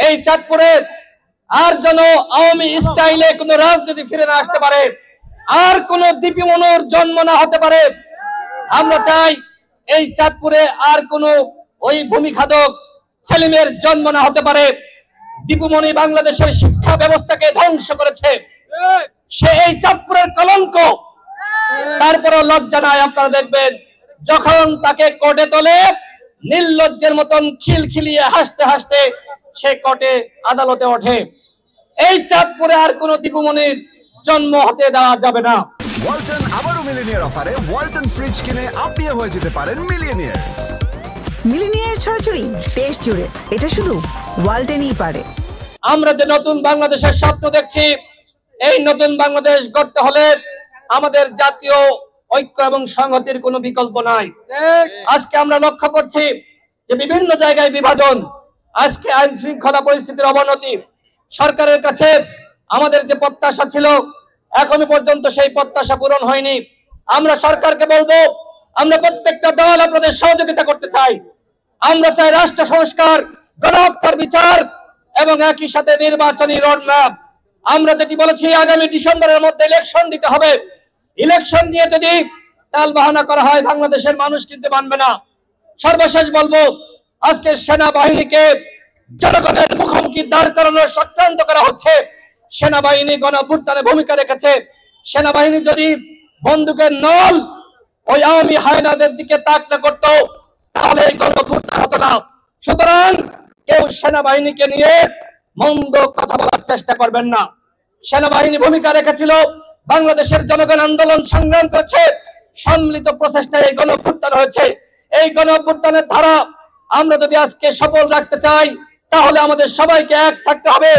এই চাঁদপুরে আর যেন আওয়ামী স্টাইলে কোন রাজনীতি ফিরে না আসতে পারে, আর কোন দীপি মনুর জন্ম না হতে পারে। আমরা চাই এই চাঁদপুরে আর কোন ওই ভূমিখাদক সেলিমের জন্ম না হতে পারে। দীপু মনি বাংলাদেশের শিক্ষা ব্যবস্থাকে ধ্বংস করেছে, সে এই চাঁদপুরের কলঙ্ক। তারপরও লজ্জা নাই, আপনারা দেখবেন যখন তাকে কোর্টে তোলে নির্লজ্জের মতন খিলখিলিয়ে হাসতে হাসতে সে কোর্টে আদালতে ওঠে। এই চাঁদপুরে আর কোন দীপু মনির জন্ম হতে দেওয়া যাবে না। ওয়ালটন আবারও মিলিনিয়ার অফারে ওয়ালটন ফ্রিজ কিনে আপনিও হয়ে যেতে পারেন মিলিয়নিয়ার। মিলিনিয়ার ছড়াছড়ি দেশ জুড়ে, এটা শুধু ওয়ালটনই পারে। আমরা যে নতুন বাংলাদেশের স্বপ্ন দেখছি, এই নতুন বাংলাদেশ গড়তে হলে আমাদের জাতীয় ঐক্য এবং সংহতির কোনো বিকল্প নাই। আজকে আমরা লক্ষ্য করছি যে বিভিন্ন জায়গায় বিভাজন, আজকে আইন শৃঙ্খলা পরিস্থিতির অবনতি। সরকারের কাছে আমাদের যে প্রত্যাশা ছিল এখনো পর্যন্ত সেই প্রত্যাশা পূরণ হয়নি। আমরা সরকারকে বলবো, আমরা প্রত্যেকটা দল আপনাদের সহযোগিতা করতে চাই। আমরা চাই রাষ্ট্র সংস্কার, গণহত্যার বিচার এবং একই সাথে নির্বাচনী রোডম্যাপ। আমরা যেটি বলেছি আগামী ডিসেম্বরের মধ্যে ইলেকশন দিতে হবে। ইলেকশন নিয়ে যদি তাল বাহানা করা হয় বাংলাদেশের মানুষ কিন্তু মানবে না। সর্বশেষ বলবো, আজকে সেনাবাহিনীকে জনগণের মুখোমুখি দাঁড় করানোর চক্রান্ত করা হচ্ছে। সেনাবাহিনী গণঅভ্যুত্থানে ভূমিকা রেখেছে। সেনাবাহিনী যদি বন্দুকের নল ওই আওয়ামী হায়নাদের দিকে তাক না করতো তাহলে এই গণঅভ্যুত্থান হতো না। সুতরাং কেউ সেনাবাহিনীকে নিয়ে মন্দ কথা বলার চেষ্টা করবেন না। সেনাবাহিনী ভূমিকা রেখেছিল, বাংলাদেশের জনগণ আন্দোলন সংগ্রাম করেছে, সম্মিলিত প্রচেষ্টায় এই গণঅভ্যুত্থান হয়েছে। এই গণঅভ্যুত্থানের ধারা আমরা যদি আজকে সফল রাখতে চাই তাহলে আমাদের সবাইকে এক থাকতে হবে।